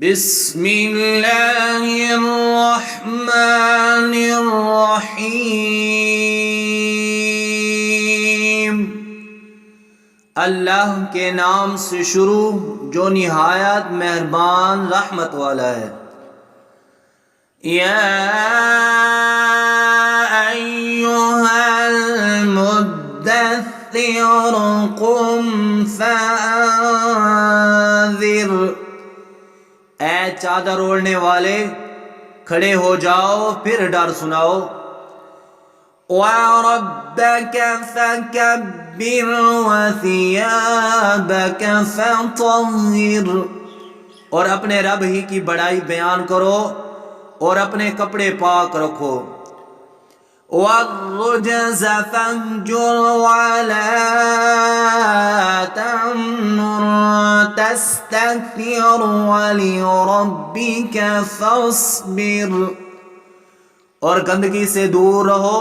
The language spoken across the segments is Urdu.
بسم اللہ الرحمن الرحیم۔ اللہ کے نام سے شروع جو نہایت مہربان رحمت والا ہے۔ یا ایھا المدثر قم فانذر، اے چادر اوڑھنے والے کھڑے ہو جاؤ پھر ڈر سناؤ۔ وَرَبَّكَ فَكَبِّرْ وَثِيَابَكَ فَطَهِّرْ، اور اپنے رب ہی کی بڑائی بیان کرو اور اپنے کپڑے پاک رکھو۔ وَالرُّجْزَ فَاهْجُرْ وَلَا تَمْنُنْ تَسْتَكْثِرْ وَلِرَبِّكَ فَاصْبِرْ، اور گندگی سے دور رہو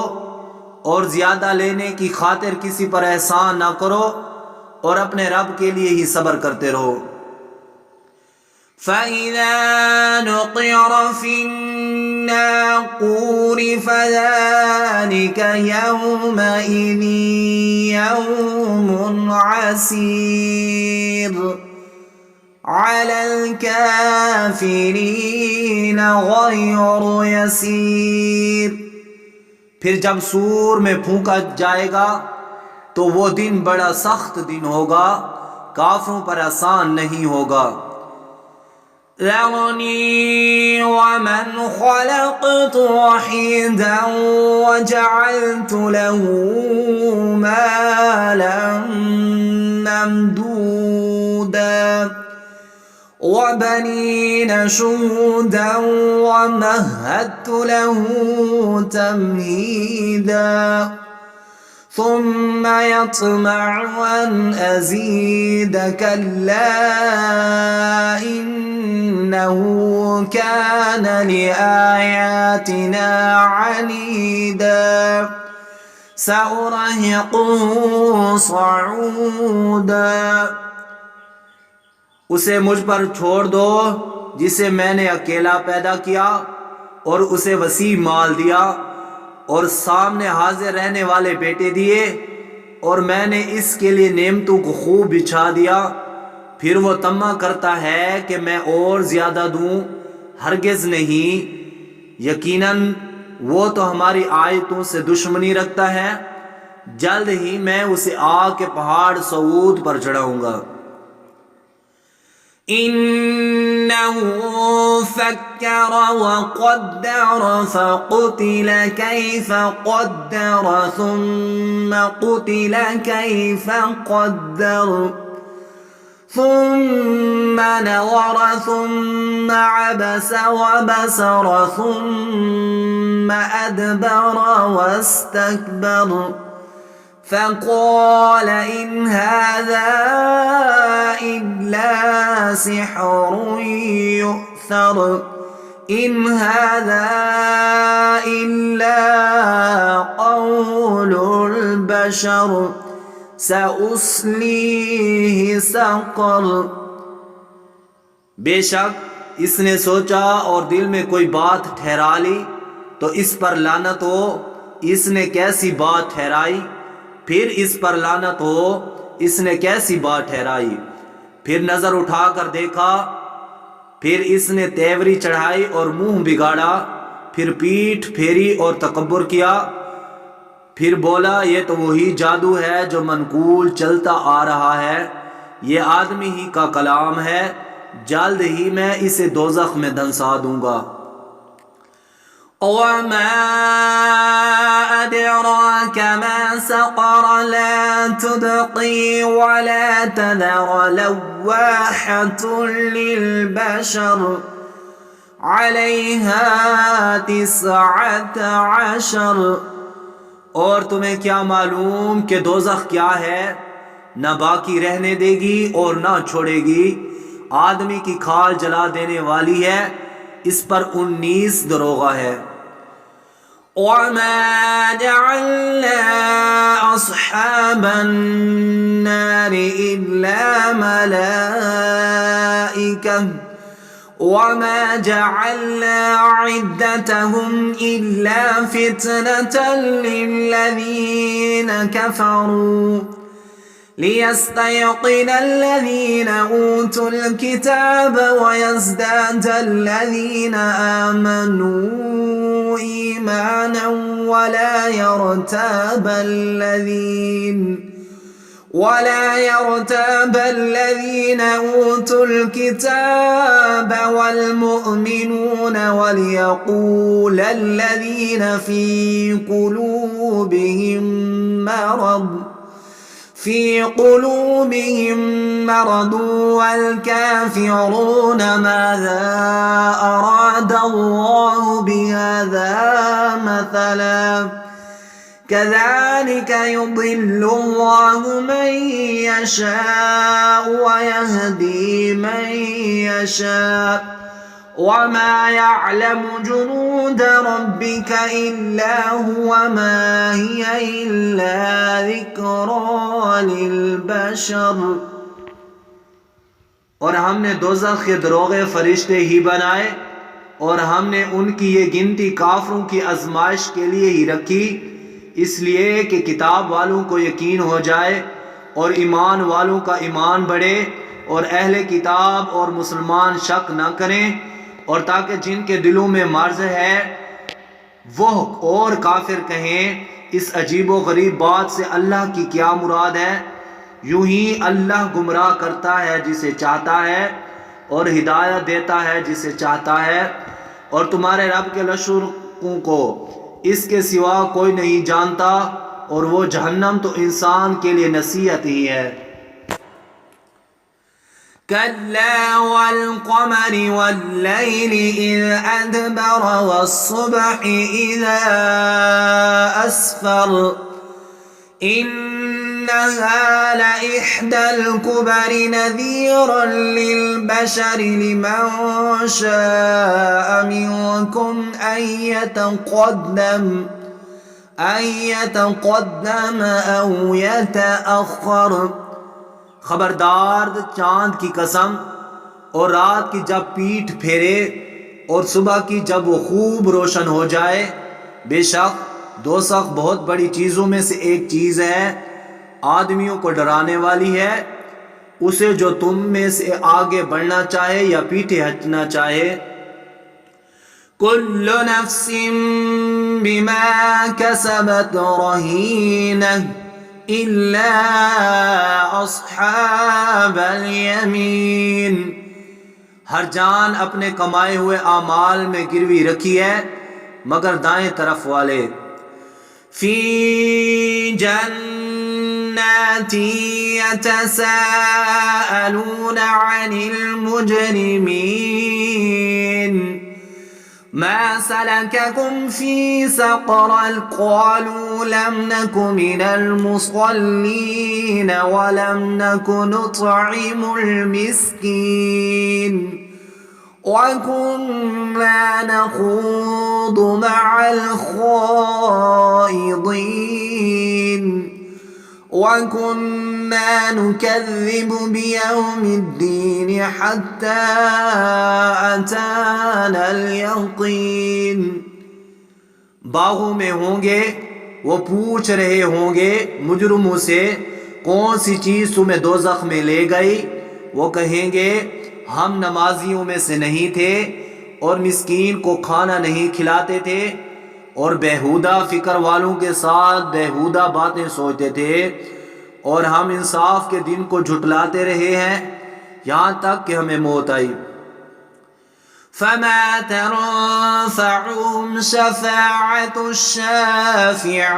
اور زیادہ لینے کی خاطر کسی پر احسان نہ کرو اور اپنے رب کے لیے ہی صبر کرتے رہو۔ فَإِذَا نُقِرَ فِي النَّاقُورِ فَذَلِكَ يَوْمَئِذٍ يَوْمٌ عَسِيرٌ عَلَى الْكَافِرِينَ غَيْرُ يَسِيرٌ، پھر جب سور میں پھونکا جائے گا تو وہ دن بڑا سخت دن ہوگا، کافروں پر آسان نہیں ہوگا۔ ذَرْنِي وَمَنْ خَلَقْتُ وَحِيدًا وَجَعَلْتُ لَهُ مَالًا مَمْدُودًا وَبَنِينَ شُهُودًا وَمَهَّدتُّ لَهُ تَمْهِيدًا ثُمَّ يَطْمَعُ أَنْ أَزِيدَ كَلَّا إِنَّهُ كَانَ لِآيَاتِنَا عَنِيدًا سَأُرْهِقُهُ صَعُودًا۔ اسے مجھ پر چھوڑ دو جسے میں نے اکیلا پیدا کیا اور اسے وسیع مال دیا اور سامنے حاضر رہنے والے بیٹے دیے، اور میں نے اس کے لیے نعمتوں کو خوب بچھا دیا، پھر وہ طمع کرتا ہے کہ میں اور زیادہ دوں، ہرگز نہیں، یقیناً وہ تو ہماری آیتوں سے دشمنی رکھتا ہے، جلد ہی میں اسے آگ کے پہاڑ صعود پر چڑھاؤں گا۔ إِنَّهُ فَكَّرَ وَقَدَّرَ فَقُتِلَ كَيْفَ قَدَّرَ ثُمَّ قُتِلَ كَيْفَ قَدَّرَ ثُمَّ نَظَرَ ثُمَّ عَبَسَ وَبَسَرَ ثُمَّ أَدْبَرَ وَاسْتَكْبَرَ فَقَالَ إِنْ هَذَا إِلَّا سِحْرٌ يُؤْثَرُ إِنْ هَذَا إِلَّا قَوْلُ الْبَشَرِ سَأُصْلِيهِ سَقَرَ۔ بے شک اس نے سوچا اور دل میں کوئی بات ٹھہرا لی تو اس پر لعنت ہو، اس نے کیسی بات ٹھہرائی، پھر اس پر لعنت ہو، اس نے کیسی بات ٹھہرائی۔ پھر نظر اٹھا کر دیکھا، پھر اس نے تیوری چڑھائی اور منہ بگاڑا، پھر پیٹھ پھیری اور تکبر کیا، پھر بولا یہ تو وہی جادو ہے جو منقول چلتا آ رہا ہے، یہ آدمی ہی کا کلام ہے، جلد ہی میں اسے دوزخ میں دھنسا دوں گا۔ وَمَا أَدْرَاكَ مَا سَقَرَ لَا تُبْقِي وَلَا تَذَرُ لَوَّاحَةٌ لِلْبَشَرِ عَلَيْهَا 19، اور تمہیں کیا معلوم کہ دوزخ کیا ہے، نہ باقی رہنے دے گی اور نہ چھوڑے گی، آدمی کی کھال جلا دینے والی ہے، اس پر 19 دروغہ ہے۔ وَمَا جَعَلْنَا أَصْحَابَ النَّارِ إِلَّا مَلَائِكَةً وما جعلنا عدتهم إلا فتنة للذين كفروا ليستيقن الذين أوتوا الكتاب ويزداد الذين آمنوا إيمانا ولا يرتاب الذين أوتوا الكتاب والمؤمنون وليقول الذين في قلوبهم مرض والكافرون ماذا أراد الله بهذا مثلا كذلك يضل الله من يشاء ويهدي من يشاء وما يعلم جنود ربك إلا هو ما هي إلا ذكرى للبشر. اور ہم نے دوزخ کے دروغے فرشتے ہی بنائے اور ہم نے ان کی یہ گنتی کافروں کی آزمائش کے لیے ہی رکھی، اس لیے کہ کتاب والوں کو یقین ہو جائے اور ایمان والوں کا ایمان بڑھے اور اہل کتاب اور مسلمان شک نہ کریں، اور تاکہ جن کے دلوں میں مرض ہے وہ اور کافر کہیں اس عجیب و غریب بات سے اللہ کی کیا مراد ہے. یوں ہی اللہ گمراہ کرتا ہے جسے چاہتا ہے اور ہدایت دیتا ہے جسے چاہتا ہے، اور تمہارے رب کے لشکروں کو اس کے سوا کوئی نہیں جانتا، اور وہ جہنم تو انسان کے لیے نصیحت ہی ہے. كلا والقمر والليل إذ أدبر والصبح إذا أسفر إنها لإحدى الكبر نذيرا للبشر لمن شاء منكم أن يتقدم أو يتأخر. خبردار چاند کی قسم اور رات کی جب پیٹھ پھیرے اور صبح کی جب وہ خوب روشن ہو جائے، بے شک دوزخ بہت بڑی چیزوں میں سے ایک چیز ہے، آدمیوں کو ڈرانے والی ہے، اسے جو تم میں سے آگے بڑھنا چاہے یا پیچھے ہٹنا چاہے. کل نفس بما کسبت رہینہ إلا أصحاب اليمين. ہر جان اپنے کمائے ہوئے اعمال میں گروی رکھی ہے مگر دائیں طرف والے. فی جنات يتساءلون عن المجرمين ما سلككم في سقر قالوا لم نك من المصلين ولم نك نطعم المسكين وكنا نخوض مع الخائضين وكنا نكذب بيوم الدين حتى أتانا اليقين. باغوں میں ہوں گے وہ پوچھ رہے ہوں گے مجرموں سے کون سی چیز تمہیں دوزخ میں لے گئی، وہ کہیں گے ہم نمازیوں میں سے نہیں تھے اور مسکین کو کھانا نہیں کھلاتے تھے اور بیہودہ فکر والوں کے ساتھ بیہودہ باتیں سوچتے تھے، اور ہم انصاف کے دن کو جھٹلاتے رہے ہیں یہاں تک کہ ہمیں موت آئی. فما تنفعهم شفاعة الشافعين.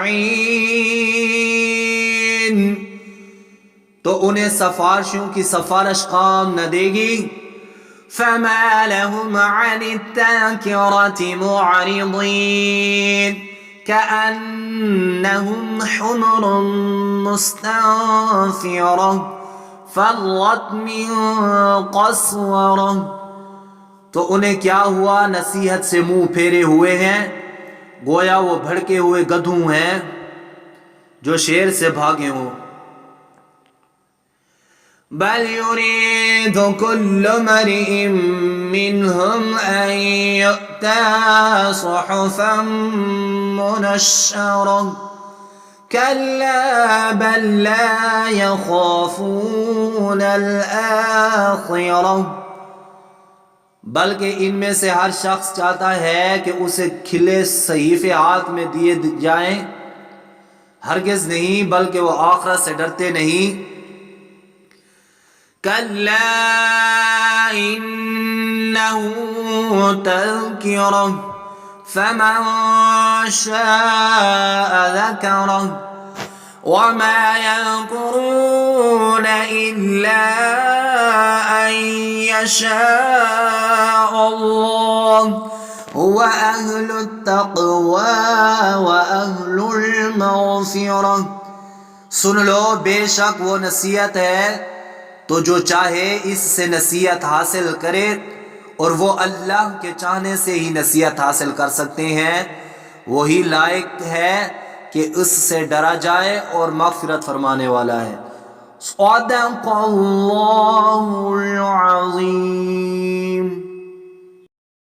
تو انہیں سفارشوں کی سفارش کام نہ دے گی. فما لهم عن التذكرة معرضين كأنهم حمر مستنفرة فرت من قسورة. تو انہیں کیا ہوا نصیحت سے منہ پھیرے ہوئے ہیں گویا وہ بھڑکے ہوئے گدھوں ہیں جو شیر سے بھاگے ہوں. بل يريد كل امرئ منهم أن يؤتى صحفا منشرة كلا بل لا يخافون الآخرة بلکہ ان میں سے ہر شخص چاہتا ہے کہ اسے کھلے صحیفے ہاتھ میں دیے جائیں، ہرگز نہیں، بلکہ وہ آخرت سے ڈرتے نہیں۔ کلا انہ تذکرہ فمن شاء ذکرہ وما يذكرون إلا أن يشاء الله هو أهل التقوى وأهل المغفرة۔ سن لو، بے شک وہ نصیحت ہے تو جو چاہے اس سے نصیحت حاصل کرے، اور وہ اللہ کے چاہنے سے ہی نصیحت حاصل کر سکتے ہیں، وہی لائق ہے کہ اس سے ڈرا جائے اور مغفرت فرمانے والا ہے۔ صدق اللہ العظیم۔